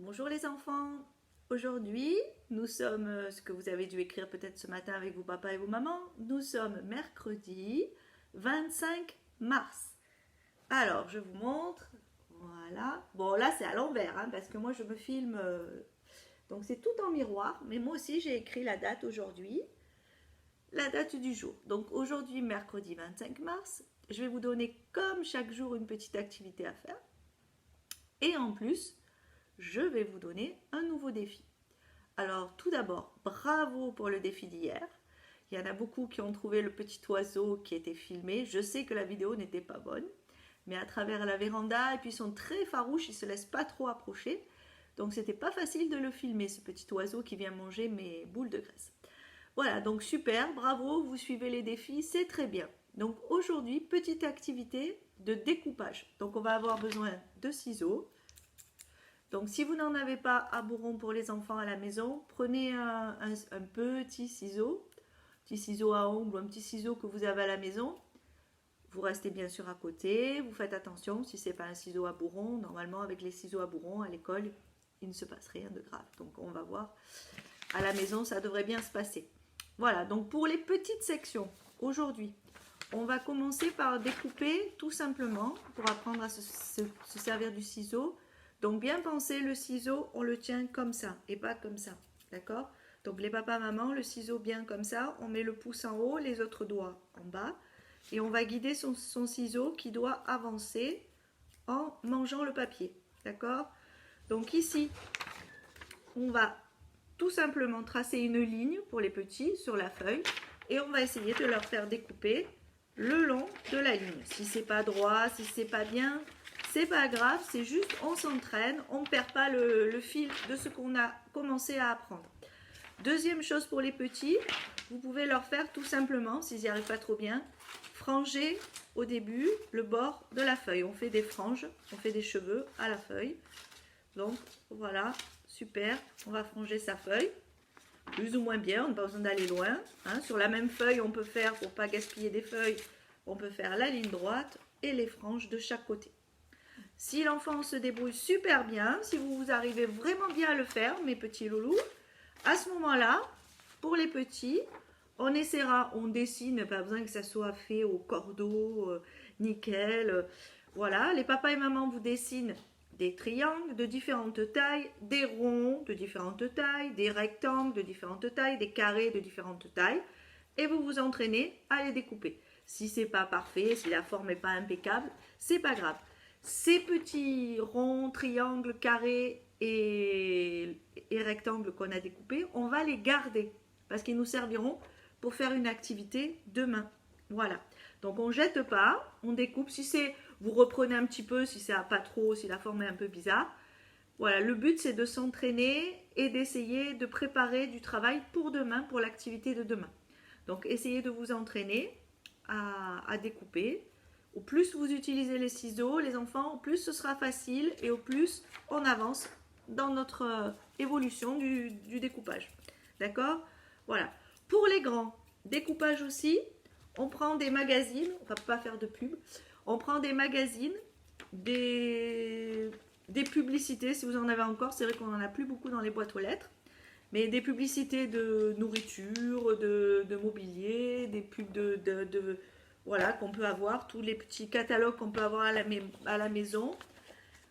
Bonjour les enfants. Aujourd'hui, nous sommes, ce que vous avez dû écrire peut-être ce matin avec vos papas et vos mamans, nous sommes mercredi 25 mars. Alors, je vous montre. Voilà. Bon, là, c'est à l'envers, hein, parce que moi, je me filme. Donc, c'est tout en miroir. Mais moi aussi, j'ai écrit la date aujourd'hui, la date du jour. Donc, aujourd'hui, mercredi 25 mars, je vais vous donner, comme chaque jour, une petite activité à faire. Et en plus, je vais vous donner un nouveau défi. Alors, tout d'abord, bravo pour le défi d'hier. Il y en a beaucoup qui ont trouvé le petit oiseau qui était filmé. Je sais que la vidéo n'était pas bonne, mais à travers la véranda, et puis ils sont très farouches, ils ne se laissent pas trop approcher. Donc, c'était pas facile de le filmer, ce petit oiseau qui vient manger mes boules de graisse. Voilà, donc super, bravo, vous suivez les défis, c'est très bien. Donc, aujourd'hui, petite activité de découpage. Donc, on va avoir besoin de ciseaux. Donc, si vous n'en avez pas à bourron pour les enfants à la maison, prenez un petit ciseau à ongles ou un petit ciseau que vous avez à la maison. Vous restez bien sûr à côté, vous faites attention si ce n'est pas un ciseau à bourron. Normalement, avec les ciseaux à bourron à l'école, il ne se passe rien de grave. Donc, on va voir. À la maison, ça devrait bien se passer. Voilà, donc pour les petites sections, aujourd'hui, on va commencer par découper tout simplement pour apprendre à se servir du ciseau. Donc bien penser, le ciseau, on le tient comme ça et pas comme ça. D'accord? Donc les papas, maman, le ciseau bien comme ça, on met le pouce en haut, les autres doigts en bas. Et on va guider son ciseau qui doit avancer en mangeant le papier. D'accord? Donc ici, on va tout simplement tracer une ligne pour les petits sur la feuille et on va essayer de leur faire découper le long de la ligne. Si c'est pas droit, si c'est pas bien, c'est pas grave, c'est juste on s'entraîne, on ne perd pas le fil de ce qu'on a commencé à apprendre. Deuxième chose pour les petits, vous pouvez leur faire tout simplement, s'ils n'y arrivent pas trop bien, franger au début le bord de la feuille. On fait des franges, on fait des cheveux à la feuille. Donc voilà, super, on va franger sa feuille. Plus ou moins bien, on n'a pas besoin d'aller loin. Hein. Sur la même feuille, on peut faire, pour ne pas gaspiller des feuilles, on peut faire la ligne droite et les franges de chaque côté. Si l'enfant se débrouille super bien, si vous arrivez vraiment bien à le faire, mes petits loulous, à ce moment-là, pour les petits, on essaiera, on dessine, pas besoin que ça soit fait au cordeau, nickel. Voilà, les papas et mamans vous dessinent des triangles de différentes tailles, des ronds de différentes tailles, des rectangles de différentes tailles, des carrés de différentes tailles, et vous vous entraînez à les découper. Si c'est pas parfait, si la forme n'est pas impeccable, c'est pas grave. Ces petits ronds, triangles, carrés et rectangles qu'on a découpés, on va les garder parce qu'ils nous serviront pour faire une activité demain. Voilà. Donc on ne jette pas, on découpe. Si c'est, vous reprenez un petit peu, si ça n'a pas trop, si la forme est un peu bizarre. Voilà, le but c'est de s'entraîner et d'essayer de préparer du travail pour demain, pour l'activité de demain. Donc essayez de vous entraîner à découper. Au plus vous utilisez les ciseaux, les enfants, au plus ce sera facile et au plus on avance dans notre évolution du découpage. D'accord? Voilà. Pour les grands, découpage aussi, on prend des magazines, on ne va pas faire de pub, on prend des magazines, des publicités, si vous en avez encore, c'est vrai qu'on n'en a plus beaucoup dans les boîtes aux lettres, mais des publicités de nourriture, de mobilier, des pubs voilà, qu'on peut avoir, tous les petits catalogues qu'on peut avoir à la maison.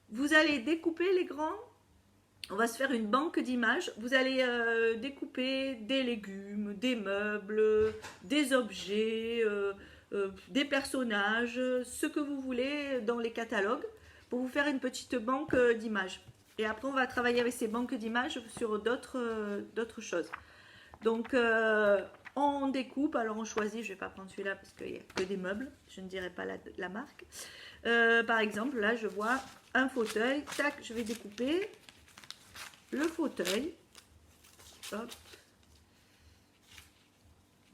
Vous allez découper les grands. On va se faire une banque d'images. Vous allez découper des légumes, des meubles, des objets, des personnages, ce que vous voulez dans les catalogues pour vous faire une petite banque d'images. Et après, on va travailler avec ces banques d'images sur d'autres choses. Donc, on découpe. Alors, on choisit. Je ne vais pas prendre celui-là parce qu'il n'y a que des meubles. Je ne dirai pas la marque. Par exemple, là, je vois un fauteuil. Tac, je vais découper le fauteuil. Hop.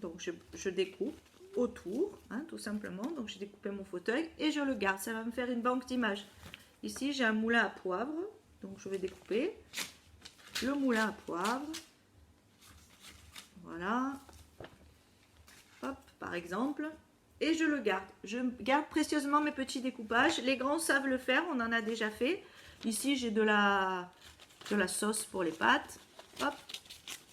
Donc je découpe autour, hein, tout simplement. Donc j'ai découpé mon fauteuil et je le garde. Ça va me faire une banque d'images. Ici j'ai un moulin à poivre. Donc je vais découper le moulin à poivre. Voilà. Hop, par exemple. Et je le garde. Je garde précieusement mes petits découpages. Les grands savent le faire, on en a déjà fait. Ici j'ai de la de la sauce pour les pâtes. Hop,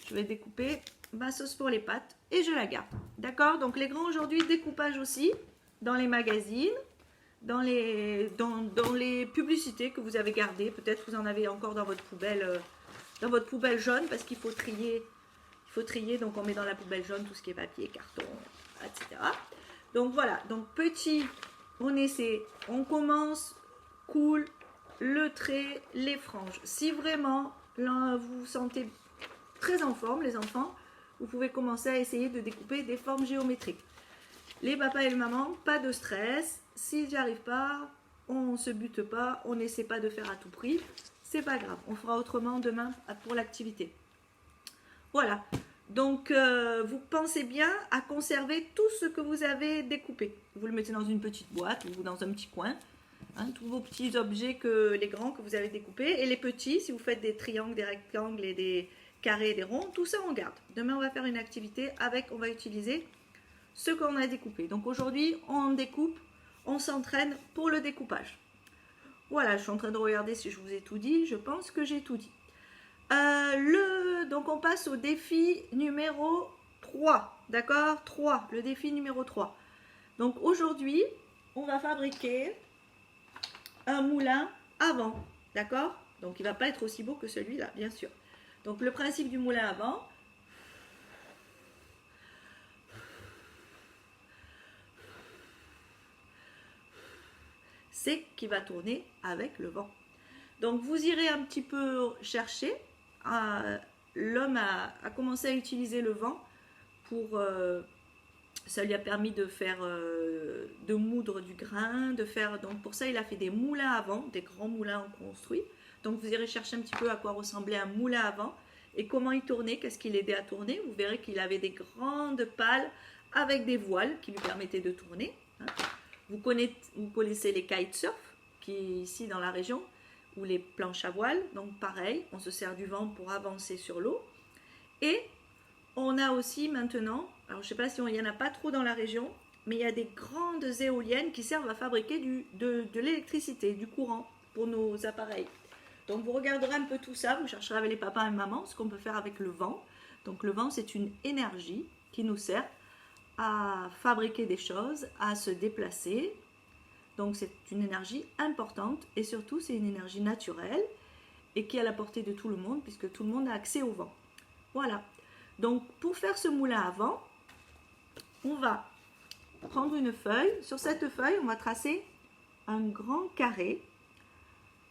je vais découper ma sauce pour les pâtes et je la garde. D'accord? Donc les grands aujourd'hui, découpage aussi dans les magazines, dans les publicités que vous avez gardées. Peut-être vous en avez encore dans votre poubelle jaune parce qu'il faut trier. Il faut trier, donc on met dans la poubelle jaune tout ce qui est papier, carton, etc. Donc voilà, donc petit, on essaie, on commence, cool, le trait, les franges. Si vraiment là, vous vous sentez très en forme, les enfants, vous pouvez commencer à essayer de découper des formes géométriques. Les papas et les mamans, pas de stress. Si j'y arrive pas, on ne se bute pas, on n'essaie pas de faire à tout prix. C'est pas grave, on fera autrement demain pour l'activité. Voilà, donc vous pensez bien à conserver tout ce que vous avez découpé. Vous le mettez dans une petite boîte ou dans un petit coin. Hein, tous vos petits objets, les grands que vous avez découpés. Et les petits, si vous faites des triangles, des rectangles et des carrés, des ronds, tout ça on garde. Demain on va faire une activité on va utiliser ce qu'on a découpé. Donc aujourd'hui on découpe, on s'entraîne pour le découpage. Voilà, je suis en train de regarder si je vous ai tout dit. Je pense que j'ai tout dit. Donc on passe au défi numéro 3. D'accord? 3, le défi numéro 3. Donc aujourd'hui, on va fabriquer un moulin à vent. D'accord? Donc il ne va pas être aussi beau que celui-là, bien sûr. Donc le principe du moulin à vent, c'est qu'il va tourner avec le vent. Donc vous irez un petit peu chercher. L'homme a commencé à utiliser le vent pour... ça lui a permis de faire, de moudre du grain, donc pour ça il a fait des moulins à vent, des grands moulins construits. Donc vous irez chercher un petit peu à quoi ressemblait un moulin à vent et comment il tournait, qu'est-ce qu'il aidait à tourner. Vous verrez qu'il avait des grandes pales avec des voiles qui lui permettaient de tourner. Hein. Vous connaissez les kitesurf, qui est ici dans la région, ou les planches à voile. Donc pareil, on se sert du vent pour avancer sur l'eau. Et on a aussi maintenant, alors je ne sais pas si il n'y en a pas trop dans la région, mais il y a des grandes éoliennes qui servent à fabriquer de l'électricité, du courant pour nos appareils. Donc vous regarderez un peu tout ça, vous chercherez avec les papas et maman ce qu'on peut faire avec le vent. Donc le vent, c'est une énergie qui nous sert à fabriquer des choses, à se déplacer. Donc c'est une énergie importante et surtout c'est une énergie naturelle et qui est à la portée de tout le monde puisque tout le monde a accès au vent. Voilà. Donc pour faire ce moulin à vent, on va prendre une feuille. Sur cette feuille, on va tracer un grand carré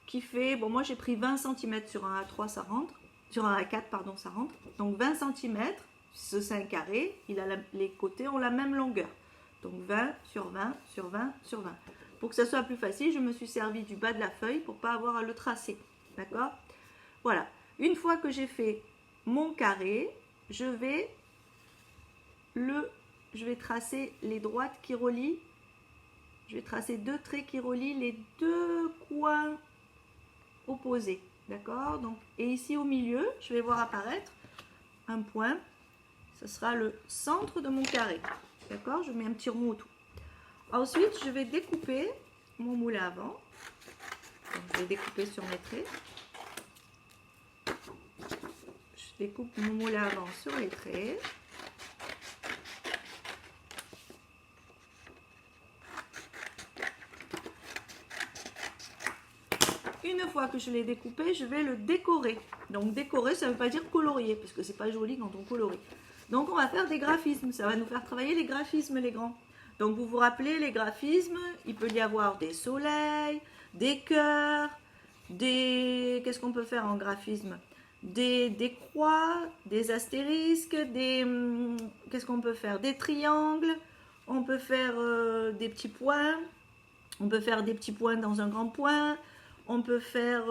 qui fait, bon moi j'ai pris 20 cm sur un A3, ça rentre, sur un A4 pardon, ça rentre. Donc 20 cm, c'est un carré, les côtés ont la même longueur. Donc 20 sur 20 sur 20 sur 20. Pour que ça soit plus facile, je me suis servi du bas de la feuille pour ne pas avoir à le tracer. D'accord? Voilà. Une fois que j'ai fait mon carré, je vais tracer les droites qui relient. Je vais tracer deux traits qui relient les deux coins opposés. D'accord? Donc, et ici au milieu, je vais voir apparaître un point. Ce sera le centre de mon carré. D'accord? Je mets un petit rond autour. Ensuite, je vais découper mon moulin à vent. Donc, je vais découper sur mes traits. Je découpe mon moulin à vent sur les traits. Une fois que je l'ai découpé, je vais le décorer. Donc décorer, ça ne veut pas dire colorier, parce que c'est pas joli quand on colorie. Donc on va faire des graphismes. Ça va nous faire travailler les graphismes, les grands. Donc vous vous rappelez, les graphismes, il peut y avoir des soleils, des cœurs, qu'est-ce qu'on peut faire en graphisme? Des croix, des astérisques, qu'est-ce qu'on peut faire? Des triangles, on peut faire des petits points, on peut faire des petits points dans un grand point, on peut faire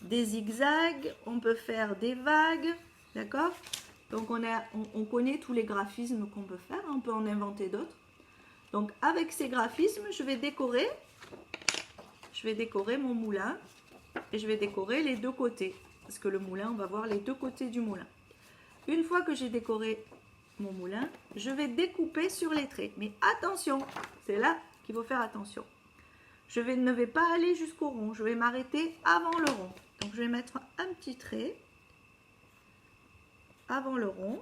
des zigzags, on peut faire des vagues, d'accord? Donc on connaît tous les graphismes qu'on peut faire, on peut en inventer d'autres. Donc avec ces graphismes, je vais décorer mon moulin et je vais décorer les deux côtés. Parce que le moulin, on va voir les deux côtés du moulin. Une fois que j'ai décoré mon moulin, je vais découper sur les traits. Mais attention, c'est là qu'il faut faire attention. Je ne vais pas aller jusqu'au rond, je vais m'arrêter avant le rond. Donc je vais mettre un petit trait avant le rond.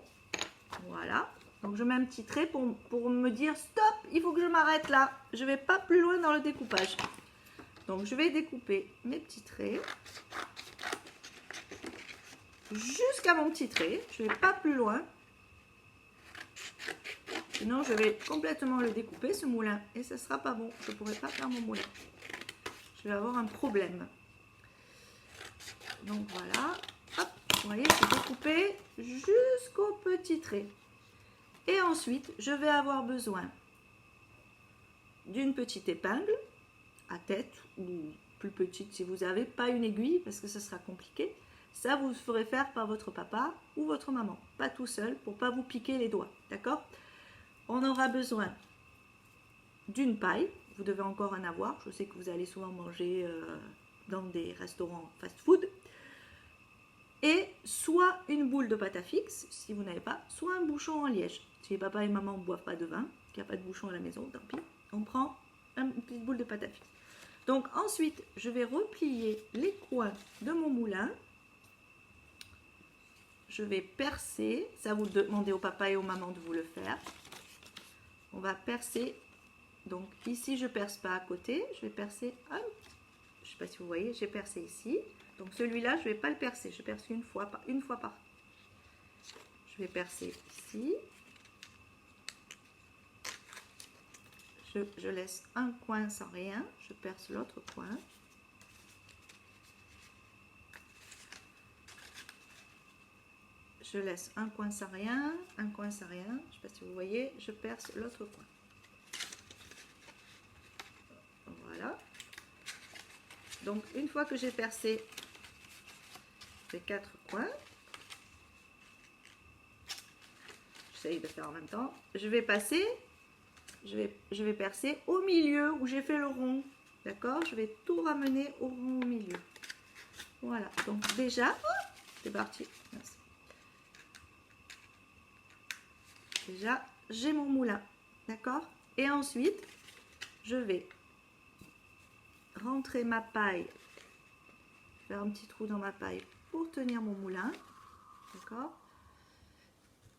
Voilà. Donc je mets un petit trait pour me dire stop, il faut que je m'arrête là. Je ne vais pas plus loin dans le découpage. Donc je vais découper mes petits traits jusqu'à mon petit trait. Je ne vais pas plus loin. Sinon je vais complètement le découper ce moulin et ce ne sera pas bon. Je ne pourrai pas faire mon moulin. Je vais avoir un problème. Donc voilà. Hop, vous voyez, c'est découpé jusqu'au petit trait. Et ensuite, je vais avoir besoin d'une petite épingle à tête ou plus petite si vous n'avez pas une aiguille parce que ce sera compliqué. Ça, vous le ferez faire par votre papa ou votre maman, pas tout seul pour ne pas vous piquer les doigts, d'accord? On aura besoin d'une paille, vous devez encore en avoir. Je sais que vous allez souvent manger dans des restaurants fast-food. Et soit une boule de pâte à fixe, si vous n'avez pas, soit un bouchon en liège. Si papa et maman ne boivent pas de vin, qu'il n'y a pas de bouchon à la maison, tant pis, on prend une petite boule de pâte à fixe. Donc ensuite, je vais replier les coins de mon moulin. Je vais percer, ça vous demandez au papa et aux mamans de vous le faire. On va percer, donc ici je ne perce pas à côté, je vais percer, je ne sais pas si vous voyez, j'ai percé ici. Donc celui-là, je ne vais pas le percer, je perce une fois par. Je vais percer ici. Je laisse un coin sans rien, je perce l'autre coin. Je laisse un coin sans rien, un coin sans rien. Je ne sais pas si vous voyez, je perce l'autre coin. Voilà. Donc une fois que j'ai percé les 4 coins, j'essaye de faire en même temps, je vais passer, je vais percer au milieu où j'ai fait le rond, d'accord? Je vais tout ramener au rond au milieu. Voilà, donc déjà, c'est parti. Merci. Déjà, j'ai mon moulin, d'accord? Et ensuite, je vais rentrer ma paille, faire un petit trou dans ma paille pour tenir mon moulin, d'accord?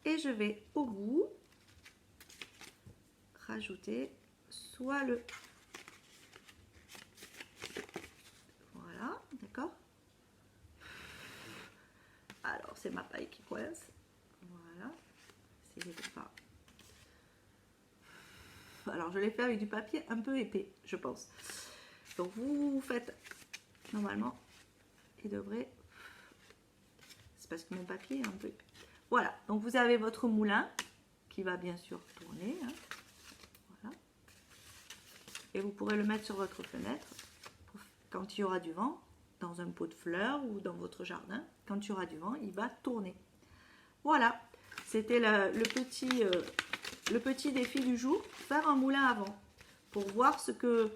Et je vais au bout rajouter soit le... Voilà, d'accord? Alors, c'est ma paille qui coince. Voilà. Essayez de pas... Alors, je l'ai fait avec du papier un peu épais, je pense. Donc, vous faites... Normalement, il devrait... C'est parce que mon papier est un peu épais. Voilà. Donc, vous avez votre moulin qui va bien sûr tourner. Hein. Voilà. Et vous pourrez le mettre sur votre fenêtre quand il y aura du vent, dans un pot de fleurs ou dans votre jardin. Quand il y aura du vent, il va tourner. Voilà. C'était le petit défi du jour, faire un moulin à vent, pour voir ce que...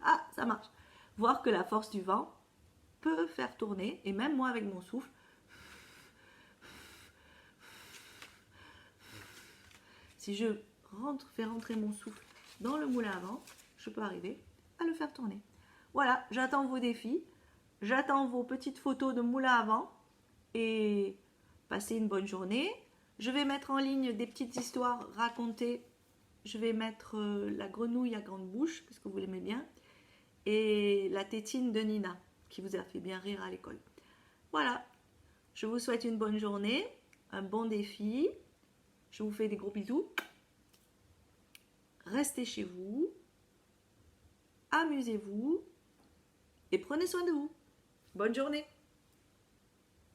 Ah, ça marche. Voir que la force du vent peut faire tourner, et même moi avec mon souffle, si je fais rentrer mon souffle dans le moulin à vent, je peux arriver à le faire tourner. Voilà, j'attends vos défis. J'attends vos petites photos de moulin à vent et passez une bonne journée. Je vais mettre en ligne des petites histoires racontées. Je vais mettre la grenouille à grande bouche, parce que vous l'aimez bien, et la tétine de Nina, qui vous a fait bien rire à l'école. Voilà, je vous souhaite une bonne journée, un bon défi. Je vous fais des gros bisous. Restez chez vous, amusez-vous et prenez soin de vous. Bonne journée!